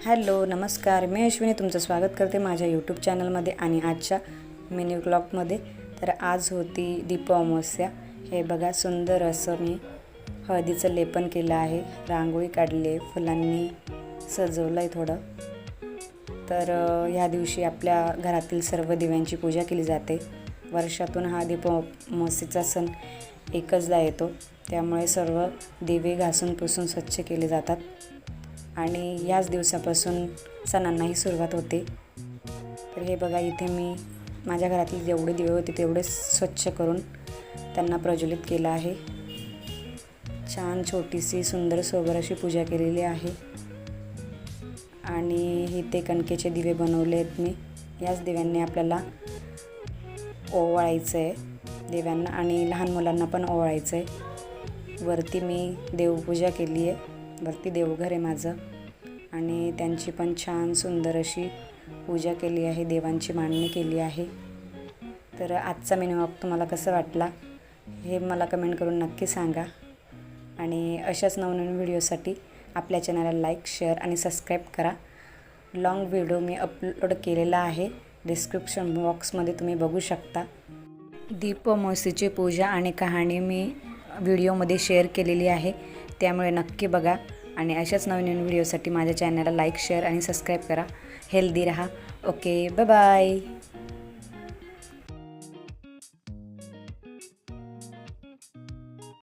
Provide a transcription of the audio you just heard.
Hello नमस्कार, मी अश्विनी तुमचं स्वागत करते माझ्या यूट्यूब चॅनलमध्ये आणि आजच्या मिनी व्लॉगमध्ये। तर आज होती दीप अमावस्या। हे बघा सुंदर असं मी हळदीचं लेपन केलं आहे, रांगोळी काढली आहे, फुलांनी सजवलं आहे थोडं। तर ह्या दिवशी आपल्या घरातील सर्व दिव्यांची पूजा केली जाते। वर्षातून हा दीप अमावस्येचा सण एकचदा येतो, त्यामुळे सर्व दिवे घासून पुसून स्वच्छ केले जातात आणि याच दिवसापासून सणांनाही सुरुवात होते। तर हे बघा, इथे मी माझ्या घरातील जेवढे दिवे होते तेवढे स्वच्छ करून त्यांना प्रज्वलित केलं आहे। छान छोटीशी सुंदर सोबर अशी पूजा केलेली आहे आणि इथे कणकेचे दिवे बनवले आहेत मी। याच दिव्यांनी आपल्याला ओवाळायचं आहे दिव्यांना आणि लहान मुलांना पण ओवाळायचं आहे। वरती मी देवपूजा केली आहे, वरती देवघर आहे माझं आणि त्यांची पण छान सुंदर अशी पूजा केली आहे, देवांची मांडणी केली आहे। तर आजचा मिनी व्लॉग तुम्हाला कसं वाटला हे मला कमेंट करून नक्की सांगा आणि अशाच नवनवीन व्हिडिओसाठी आपल्या चॅनलला लाईक, शेअर आणि सबस्क्राईब करा। लॉंग व्हिडिओ मी अपलोड केलेला आहे, डिस्क्रिप्शन बॉक्समध्ये तुम्ही बघू शकता। दीप अमावस्येची पूजा आणि कहाणी मी व्हिडिओमध्ये शेअर केलेली आहे, त्यामुळे नक्की बघा आणि अशाच नवीन व्हिडिओसाठी माझ्या चॅनलला लाईक, शेअर आणि सबस्क्राईब करा। हेल्दी रहा। Okay, bye bye.